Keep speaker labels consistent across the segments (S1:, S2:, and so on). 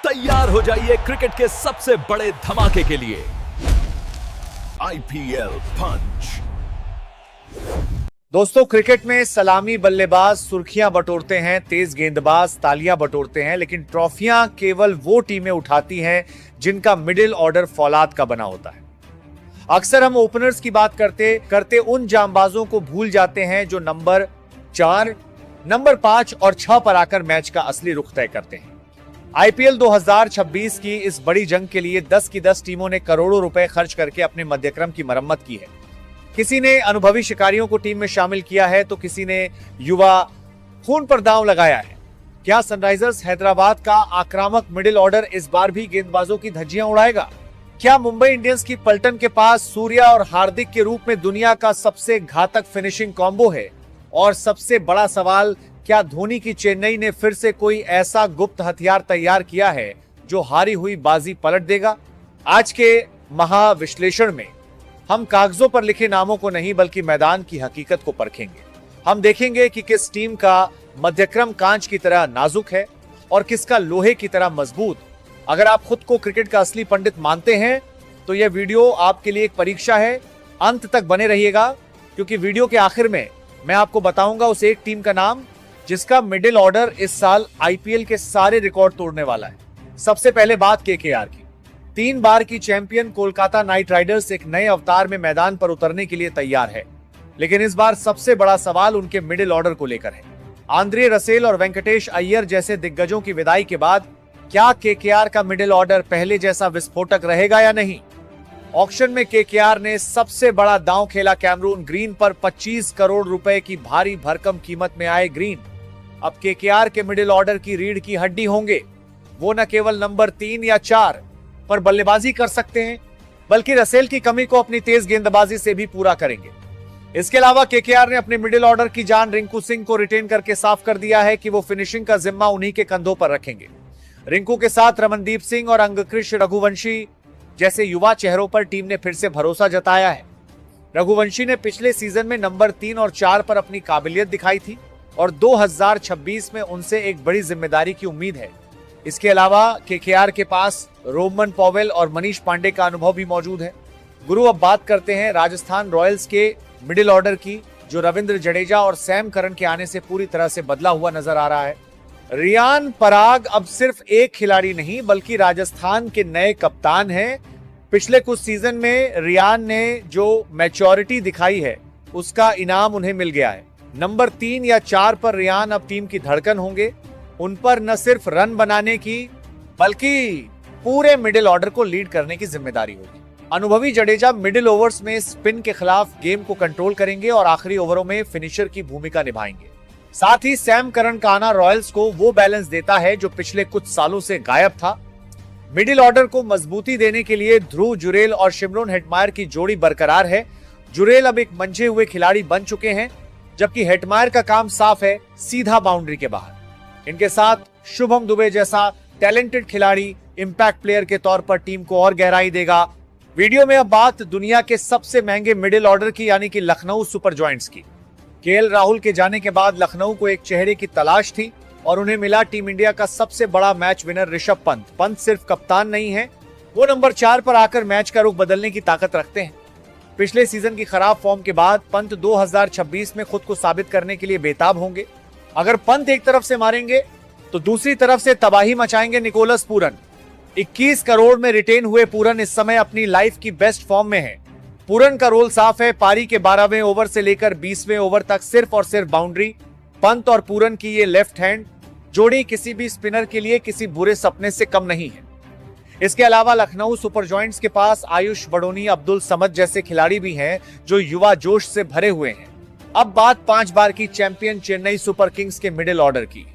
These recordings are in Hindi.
S1: तैयार हो जाइए क्रिकेट के सबसे बड़े धमाके के लिए। आईपीएल पंच।
S2: दोस्तों, क्रिकेट में सलामी बल्लेबाज सुर्खियां बटोरते हैं, तेज गेंदबाज तालियां बटोरते हैं, लेकिन ट्रॉफियां केवल वो टीमें उठाती हैं जिनका मिडिल ऑर्डर फौलाद का बना होता है। अक्सर हम ओपनर्स की बात करते करते उन जांबाजों को भूल जाते हैं जो नंबर 4, नंबर 5 और 6 पर आकर मैच का असली रुख तय करते हैं। आईपीएल 2026 की इस बड़ी जंग के लिए 10 की 10 टीमों ने करोड़ों रुपए खर्च करके अपने मध्यक्रम की मरम्मत की है। किसी ने अनुभवी शिकारियों को टीम में शामिल किया है, तो किसी ने युवा खून पर दांव लगाया है। क्या सनराइजर्स हैदराबाद का आक्रामक मिडिल ऑर्डर इस बार भी गेंदबाजों की धज्जियां उड़ाएगा? क्या मुंबई इंडियंस की पलटन के पास सूर्या और हार्दिक के रूप में दुनिया का सबसे घातक फिनिशिंग कॉम्बो है? और सबसे बड़ा सवाल, क्या धोनी की चेन्नई ने फिर से कोई ऐसा गुप्त हथियार तैयार किया है जो हारी हुई बाजी पलट देगा? आज के महाविश्लेषण में हम कागजों पर लिखे नामों को नहीं बल्कि मैदान की हकीकत को परखेंगे। हम देखेंगे कि किस टीम का मध्यक्रम कांच की तरह नाजुक है और किसका लोहे की तरह मजबूत। अगर आप खुद को क्रिकेट का असली पंडित मानते हैं तो यह वीडियो आपके लिए एक परीक्षा है। अंत तक बने रहिएगा, क्योंकि वीडियो के आखिर में मैं आपको बताऊंगा उस एक टीम का नाम जिसका मिडिल ऑर्डर इस साल आईपीएल के सारे रिकॉर्ड तोड़ने वाला है। सबसे पहले बात केकेआर की। 3 बार की चैंपियन कोलकाता नाइट राइडर्स एक नए अवतार में मैदान पर उतरने के लिए तैयार है, लेकिन इस बार सबसे बड़ा सवाल उनके मिडिल ऑर्डर को लेकर है। आंद्रे रसेल और वेंकटेश अय्यर जैसे दिग्गजों की विदाई के बाद क्या केकेआर का मिडिल ऑर्डर पहले जैसा विस्फोटक रहेगा या नहीं? ऑक्शन में केकेआर ने सबसे बड़ा दांव खेला कैमरून ग्रीन पर। 25 करोड़ रुपए की भारी भरकम कीमत में आए ग्रीन अब केकेआर के मिडिल ऑर्डर की रीढ़ की हड्डी होंगे। वो न केवल नंबर 3 या 4 पर बल्लेबाजी कर सकते हैं, बल्कि रसेल की कमी को अपनी तेज गेंदबाजी से भी पूरा करेंगे। इसके अलावा केकेआर ने अपने मिडिल ऑर्डर की जान रिंकू सिंह को रिटेन करके साफ कर दिया है कि वो फिनिशिंग का जिम्मा उन्हीं के कंधों पर रखेंगे। रिंकू के साथ रमनदीप सिंह और अंगकृष रघुवंशी जैसे युवा चेहरों पर टीम ने फिर से भरोसा जताया है। रघुवंशी ने पिछले सीजन में नंबर 3 और 4 पर अपनी काबिलियत दिखाई थी और 2026 में उनसे एक बड़ी जिम्मेदारी की उम्मीद है। इसके अलावा केकेआर के पास रोमन पॉवेल और मनीष पांडे का अनुभव भी मौजूद है। गुरु, अब बात करते हैं राजस्थान रॉयल्स के मिडिल ऑर्डर की, जो रविंद्र जडेजा और सैम करन के आने से पूरी तरह से बदला हुआ नजर आ रहा है। रियान पराग अब सिर्फ एक खिलाड़ी नहीं बल्कि राजस्थान के नए कप्तान हैं। पिछले कुछ सीजन में रियान ने जो मैच्योरिटी दिखाई है उसका इनाम उन्हें मिल गया है। नंबर 3 या 4 पर रियान अब टीम की धड़कन होंगे। उन पर न सिर्फ रन बनाने की बल्कि पूरे मिडिल ऑर्डर को लीड करने की जिम्मेदारी होगी। अनुभवी जडेजा मिडिल ओवर्स में स्पिन के खिलाफ गेम को कंट्रोल करेंगे और आखिरी ओवरों में फिनिशर की भूमिका निभाएंगे। साथ ही सैम करन का आना रॉयल्स को वो बैलेंस देता है जो पिछले कुछ सालों से गायब था। मिडिल ऑर्डर को मजबूती देने के लिए ध्रुव जुरेल और शिमरोन हेटमायर की जोड़ी बरकरार है। जुरेल अब एक मंझे हुए खिलाड़ी बन चुके हैं, जबकि हेटमायर का काम साफ है, सीधा बाउंड्री के बाहर। इनके साथ शुभम दुबे जैसा टैलेंटेड खिलाड़ी इंपैक्ट प्लेयर के तौर पर टीम को और गहराई देगा। वीडियो में अब बात दुनिया के सबसे महंगे मिडिल ऑर्डर की, यानी कि लखनऊ सुपर जॉयंट्स की। केएल राहुल के जाने के बाद लखनऊ को एक चेहरे की तलाश थी और उन्हें मिला टीम इंडिया का सबसे बड़ा मैच विनर ऋषभ पंत। पंत सिर्फ कप्तान नहीं है, वो नंबर 4 पर आकर मैच का रुख बदलने की ताकत रखते हैं। पिछले सीजन की खराब फॉर्म के बाद पंत 2026 में खुद को साबित करने के लिए बेताब होंगे। अगर पंत एक तरफ से मारेंगे तो दूसरी तरफ से तबाही मचाएंगे निकोलस पूरन। 21 करोड़ में रिटेन हुए पूरन इस समय अपनी लाइफ की बेस्ट फॉर्म में है। पूरन का रोल साफ है, पारी के 12वें ओवर से लेकर 20वें ओवर तक सिर्फ और सिर्फ बाउंड्री। पंत और पूरन की ये लेफ्ट हैंड जोड़ी किसी भी स्पिनर के लिए किसी बुरे सपने से कम नहीं है। इसके अलावा लखनऊ सुपर जॉयंट्स के पास आयुष बडोनी, अब्दुल समद जैसे खिलाड़ी भी हैं जो युवा जोश से भरे हुए हैं। अब बात 5 बार की चैंपियन चेन्नई सुपर किंग्स के मिडिल ऑर्डर की।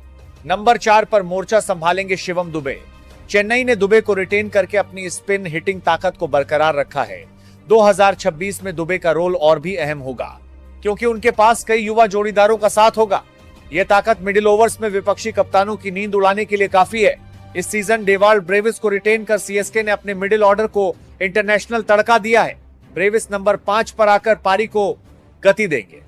S2: नंबर 4 पर मोर्चा संभालेंगे शिवम दुबे। चेन्नई ने दुबे को रिटेन करके अपनी स्पिन हिटिंग ताकत को बरकरार रखा है। 2026 में दुबे का रोल और भी अहम होगा, क्योंकि उनके पास कई युवा जोड़ीदारों का साथ होगा। यह ताकत मिडिल ओवर्स में विपक्षी कप्तानों की नींद उड़ाने के लिए काफी है। इस सीजन डेवाल्ड ब्रेविस को रिटेन कर सीएसके ने अपने मिडिल ऑर्डर को इंटरनेशनल तड़का दिया है। ब्रेविस नंबर 5 पर आकर पारी को गति देंगे।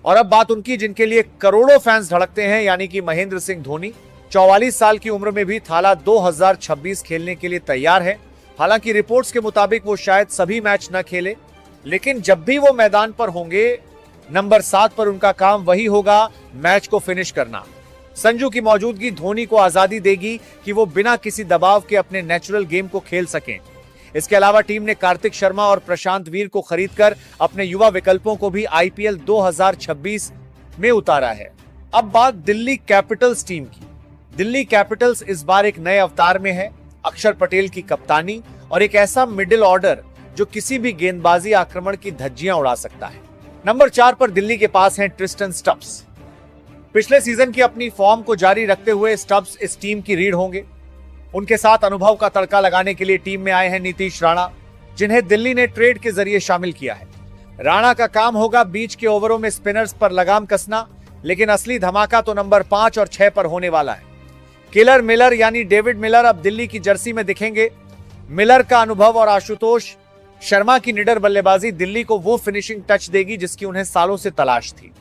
S2: और अब बात उनकी जिनके लिए करोड़ों फैंस धड़कते हैं, यानी कि महेंद्र सिंह धोनी। 44 साल की उम्र में भी थाला 2026 खेलने के लिए तैयार है। हालांकि रिपोर्ट्स के मुताबिक वो शायद सभी मैच न खेले, लेकिन जब भी वो मैदान पर होंगे, नंबर 7 पर उनका काम वही होगा, मैच को फिनिश करना। संजू की मौजूदगी धोनी को आजादी देगी कि वो बिना किसी दबाव के अपने नेचुरल गेम को खेल सकें। इसके अलावा टीम ने कार्तिक शर्मा और प्रशांत वीर को खरीदकर अपने युवा विकल्पों को भी आईपीएल 2026 में उतारा है। अब बात दिल्ली कैपिटल्स टीम की। दिल्ली कैपिटल्स इस बार एक नए अवतार में है। अक्षर पटेल की कप्तानी और एक ऐसा मिडिल ऑर्डर जो किसी भी गेंदबाजी आक्रमण की धज्जियां उड़ा सकता है। नंबर 4 पर दिल्ली के पास हैं ट्रिस्टन स्टब्स। पिछले सीजन की अपनी फॉर्म को जारी रखते हुए स्टब्स इस टीम की रीढ़ होंगे। उनके साथ अनुभव का तड़का लगाने के लिए टीम में आए हैं नीतीश राणा, जिन्हें दिल्ली ने ट्रेड के जरिए शामिल किया है। राणा का काम होगा बीच के ओवरों में स्पिनर्स पर लगाम कसना, लेकिन असली धमाका तो नंबर 5 और 6 पर होने वाला है। किलर मिलर यानी डेविड मिलर अब दिल्ली की जर्सी में दिखेंगे। मिलर का अनुभव और आशुतोष शर्मा की निडर बल्लेबाजी दिल्ली को वो फिनिशिंग टच देगी जिसकी उन्हें सालों से तलाश थी।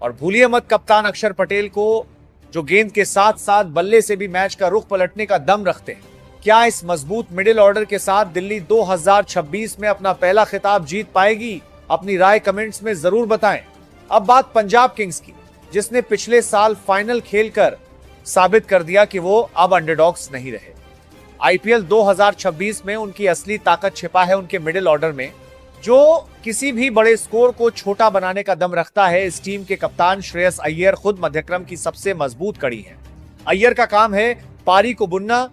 S2: और भूलिए मत कप्तान अक्षर पटेल को, जो गेंद के साथ साथ बल्ले से भी मैच का रुख पलटने का दम रखते हैं। क्या इस मजबूत मिडिल ऑर्डर के साथ दिल्ली 2026 में अपना पहला खिताब जीत पाएगी? अपनी राय कमेंट्स में जरूर बताएं। अब बात पंजाब किंग्स की, जिसने पिछले साल फाइनल खेलकर साबित कर दिया कि वो अब अंडरडॉग्स नहीं रहे। आईपीएल 2026 में उनकी असली ताकत छिपा है उनके मिडिल ऑर्डर में, जो किसी भी बड़े स्कोर को छोटा बनाने का दम रखता है। इस टीम के कप्तान श्रेयस अय्यर खुद मध्यक्रम की सबसे मजबूत कड़ी है। अय्यर का काम है पारी को बुनना,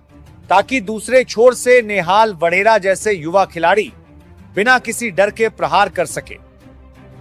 S2: ताकि दूसरे छोर से नेहाल वडेरा जैसे युवा खिलाड़ी बिना किसी डर के प्रहार कर सके।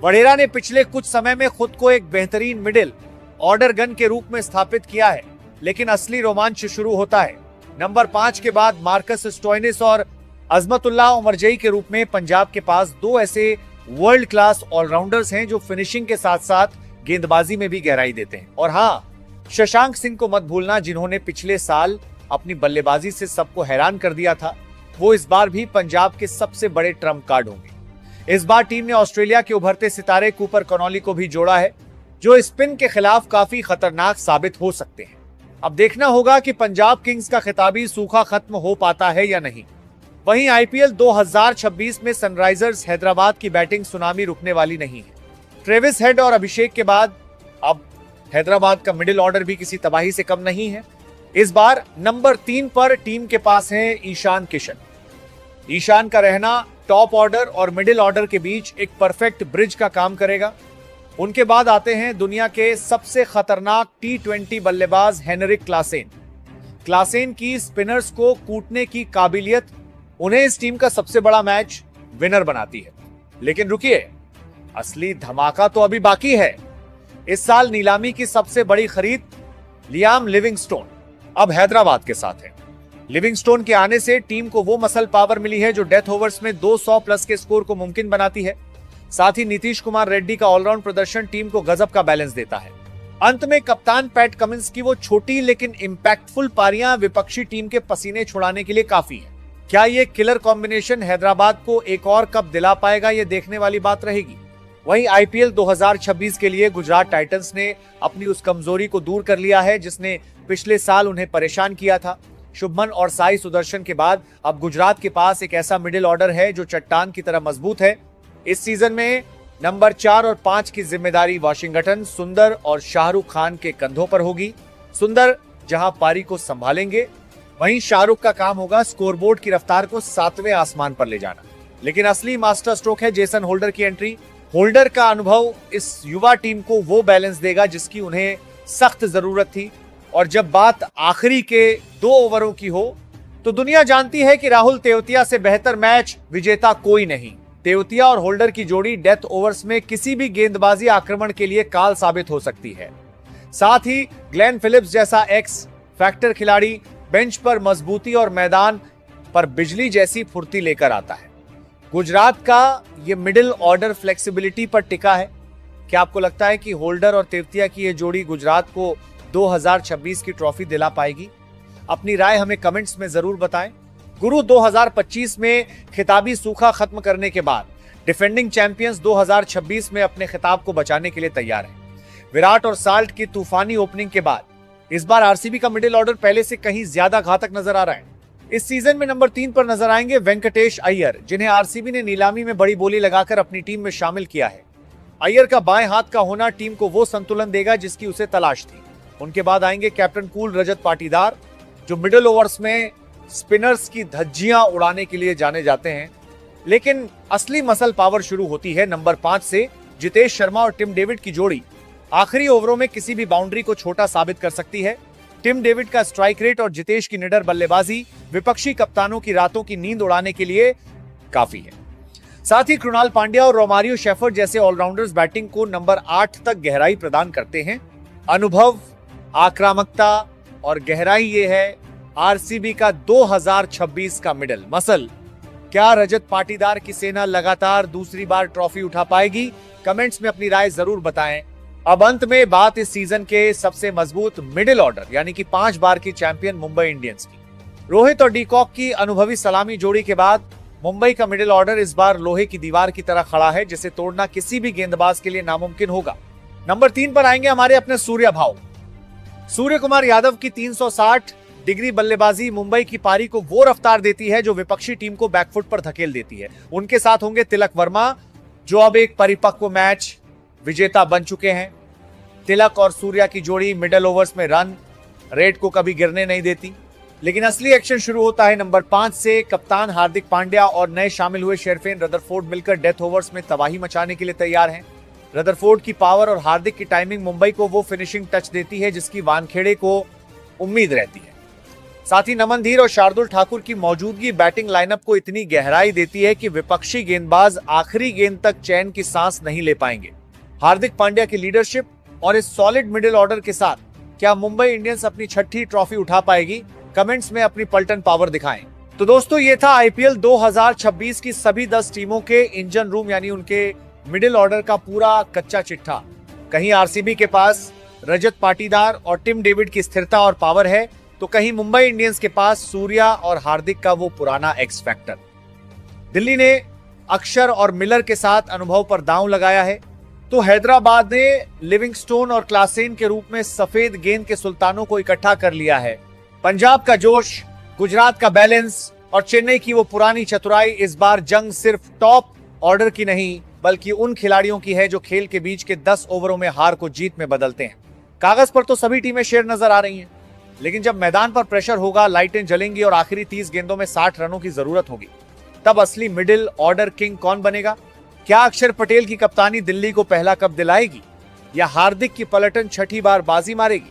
S2: वडेरा ने पिछले कुछ समय में खुद को एक बेहतरीन मिडिल ऑर्डर गन के रूप में स्थापित किया है, लेकिन असली रोमांच शुरू होता है नंबर 5 के बाद। मार्कस स्टोइनिस और अजमतुल्लाह उमरजई के रूप में पंजाब के पास 2 ऐसे वर्ल्ड क्लास ऑलराउंडर्स हैं जो फिनिशिंग के साथ साथ गेंदबाजी में भी गहराई देते हैं। और हाँ, शशांक सिंह को मत भूलना, जिन्होंने पिछले साल अपनी बल्लेबाजी से सबको हैरान कर दिया था। वो इस बार भी पंजाब के सबसे बड़े ट्रम्प कार्ड होंगे। इस बार टीम ने ऑस्ट्रेलिया के उभरते सितारे कूपर कनॉली को भी जोड़ा है, जो स्पिन के खिलाफ काफी खतरनाक साबित हो सकते हैं। अब देखना होगा कि पंजाब किंग्स का खिताबी सूखा खत्म हो पाता है या नहीं। वहीं आईपीएल 2026 में सनराइजर्स हैदराबाद की बैटिंग सुनामी रुकने वाली नहीं है। ट्रेविस हेड और अभिषेक के बाद अब हैदराबाद का मिडिल ऑर्डर भी किसी तबाही से कम नहीं है। इस बार नंबर 3 पर टीम के पास है ईशान किशन। ईशान का रहना टॉप ऑर्डर और मिडिल ऑर्डर के बीच एक परफेक्ट ब्रिज का काम करेगा। उनके बाद आते हैं दुनिया के सबसे खतरनाक टी20 बल्लेबाज हेनरिक क्लासेन। क्लासेन की स्पिनर्स को कूटने की काबिलियत उन्हें इस टीम का सबसे बड़ा मैच विनर बनाती है। लेकिन रुकिए, असली धमाका तो अभी बाकी है। इस साल नीलामी की सबसे बड़ी खरीद लियाम लिविंगस्टोन अब हैदराबाद के साथ है। लिविंगस्टोन के आने से टीम को वो मसल पावर मिली है जो डेथ ओवर्स में 200 प्लस के स्कोर को मुमकिन बनाती है। साथ ही नीतीश कुमार रेड्डी का ऑलराउंड प्रदर्शन टीम को गजब का बैलेंस देता है। अंत में कप्तान पैट कमिंस की वो छोटी लेकिन इंपैक्टफुल पारियां विपक्षी टीम के पसीने छुड़ाने के लिए काफी है। क्या ये किलर कॉम्बिनेशन हैदराबाद को एक और कप दिला पाएगा, ये देखने वाली बात रहेगी। वहीं आईपीएल 2026 के लिए गुजरात टाइटंस ने अपनी उस कमजोरी को दूर कर लिया है जिसने पिछले साल उन्हें परेशान किया था। शुभमन और साई सुदर्शन के बाद अब गुजरात के पास एक ऐसा मिडिल ऑर्डर है जो चट्टान की तरह मजबूत है। इस सीजन में नंबर 4 और 5 की जिम्मेदारी वाशिंगटन, सुंदर और शाहरुख खान के कंधों पर होगी। सुंदर जहां पारी को संभालेंगे, वहीं शाहरुख का काम होगा स्कोरबोर्ड की रफ्तार को 7वें आसमान पर ले जाना। लेकिन असली मास्टर स्ट्रोक है जेसन होल्डर की एंट्री। होल्डर का अनुभव इस युवा टीम को वो बैलेंस देगा जिसकी उन्हें सख्त जरूरत थी। और जब बात आखिरी के 2 ओवरों की हो तो दुनिया जानती है कि राहुल तेवतिया से बेहतर मैच विजेता कोई नहीं। तेवतिया और होल्डर की जोड़ी डेथ ओवर्स में किसी भी गेंदबाजी आक्रमण के लिए काल साबित हो सकती है। साथ ही ग्लेन फिलिप्स जैसा एक्स फैक्टर खिलाड़ी बेंच पर मजबूती और मैदान पर बिजली जैसी फुर्ती लेकर आता है। गुजरात का ये मिडिल ऑर्डर फ्लेक्सिबिलिटी पर टिका है। क्या आपको लगता है कि होल्डर और तेवतिया की ये जोड़ी गुजरात को 2026 की ट्रॉफी दिला पाएगी? अपनी राय हमें कमेंट्स में जरूर बताएं। गुरु 2025 में खिताबी सूखा खत्म करने के बाद डिफेंडिंग चैंपियंस 2026 में अपने खिताब को बचाने के लिए तैयार हैं। विराट और साल्ट की तूफानी ओपनिंग के बाद इस बार आरसीबी का मिडिल ऑर्डर पहले से कहीं ज्यादा घातक नजर आ रहा है। इस सीजन में नंबर 3 पर नजर आएंगे वेंकटेश अय्यर, जिन्हें आरसीबी ने नीलामी में बड़ी बोली लगाकर अपनी टीम में शामिल किया है। अय्यर का बाएं हाथ का होना टीम को वो संतुलन देगा जिसकी उसे तलाश थी। उनके बाद आएंगे कैप्टन कूल रजत पाटीदार, जो मिडिल ओवर्स में स्पिनर्स की धज्जियां उड़ाने के लिए जाने जाते हैं। लेकिन असली मसल पावर शुरू होती है नंबर 5 से। जितेश शर्मा और टिम डेविड की जोड़ी आखिरी ओवरों में किसी भी बाउंड्री को छोटा साबित कर सकती है। टिम डेविड का स्ट्राइक रेट और जितेश की निडर बल्लेबाजी विपक्षी कप्तानों की रातों की नींद उड़ाने के लिए काफी है। साथ ही कृणाल पांड्या और रोमारियो शेफर्ड जैसे ऑलराउंडर्स बैटिंग को नंबर 8 तक गहराई प्रदान करते हैं। अनुभव, आक्रामकता और गहराई ये है आरसीबी का 2026 का मिडल मसल। क्या रजत पाटीदार की सेना लगातार दूसरी बार ट्रॉफी उठा पाएगी? कमेंट्स में अपनी राय जरूर बताएं। अब अंत में बात इस सीजन के सबसे मजबूत मिडिल ऑर्डर यानी कि 5 बार की चैंपियन मुंबई इंडियंस की। रोहित और डीकॉक की अनुभवी सलामी जोड़ी के बाद मुंबई का मिडिल ऑर्डर इस बार लोहे की दीवार की तरह खड़ा है, जिसे तोड़ना किसी भी गेंदबाज के लिए नामुमकिन होगा। नंबर 3 पर आएंगे हमारे अपने सूर्य भाव। सूर्य कुमार यादव की 360 डिग्री बल्लेबाजी मुंबई की पारी को वो रफ्तार देती है जो विपक्षी टीम को बैकफुट पर धकेल देती है। उनके साथ होंगे तिलक वर्मा, जो अब एक परिपक्व मैच विजेता बन चुके हैं। तिलक और सूर्या की जोड़ी मिडिल ओवर्स में रन रेट को कभी गिरने नहीं देती। लेकिन असली एक्शन शुरू होता है नंबर 5 से। कप्तान हार्दिक पांड्या और नए शामिल हुए शेरफेन रदरफोर्ड मिलकर डेथ ओवर्स में तबाही मचाने के लिए तैयार हैं। रदरफोर्ड की पावर और हार्दिक की टाइमिंग मुंबई को वो फिनिशिंग टच देती है जिसकी वानखेड़े को उम्मीद रहती है। साथ ही नमन धीर और शार्दुल ठाकुर की मौजूदगी बैटिंग लाइनअप को इतनी गहराई देती है कि विपक्षी गेंदबाज आखिरी गेंद तक चैन की सांस नहीं ले पाएंगे। हार्दिक पांड्या की लीडरशिप और इस सॉलिड मिडिल ऑर्डर के साथ क्या मुंबई इंडियंस अपनी 6ठी ट्रॉफी उठा पाएगी? कमेंट्स में अपनी पलटन पावर दिखाएं। तो दोस्तों, ये था आईपीएल 2026 की सभी 10 टीमों के इंजन रूम यानी उनके मिडिल ऑर्डर का पूरा कच्चा चिट्ठा। कहीं आरसीबी के पास रजत पाटीदार और टिम डेविड की स्थिरता और पावर है, तो कहीं मुंबई इंडियंस के पास सूर्या और हार्दिक का वो पुराना एक्स फैक्टर। दिल्ली ने अक्षर और मिलर के साथ अनुभव पर दांव लगाया है, तो हैदराबाद ने लिविंगस्टोन और क्लासेन के रूप में सफेद गेंद के सुल्तानों को इकट्ठा कर लिया है। पंजाब का जोश, गुजरात का बैलेंस और चेन्नई की वो पुरानी चतुराई इस बार जंग सिर्फ टॉप ऑर्डर की नहीं बल्कि उन खिलाड़ियों की है जो खेल के बीच के 10 ओवरों में हार को जीत में बदलते हैं। कागज पर तो सभी टीमें शेर नजर आ रही हैं, लेकिन जब मैदान पर प्रेशर होगा, लाइटें जलेंगी और आखिरी 30 गेंदों में 60 रनों की जरूरत होगी, तब असली मिडिल ऑर्डर किंग कौन बनेगा? क्या अक्षर पटेल की कप्तानी दिल्ली को पहला कप दिलाएगी या हार्दिक की पलटन 6ठी बार बाजी मारेगी?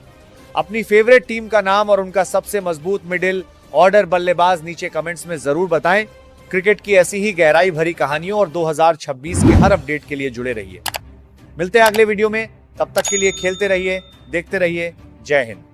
S2: अपनी फेवरेट टीम का नाम और उनका सबसे मजबूत मिडिल ऑर्डर बल्लेबाज नीचे कमेंट्स में जरूर बताएं। क्रिकेट की ऐसी ही गहराई भरी कहानियों और 2026 के हर अपडेट के लिए जुड़े रहिए। मिलते हैं अगले वीडियो में, तब तक के लिए खेलते रहिए, देखते रहिए। जय हिंद।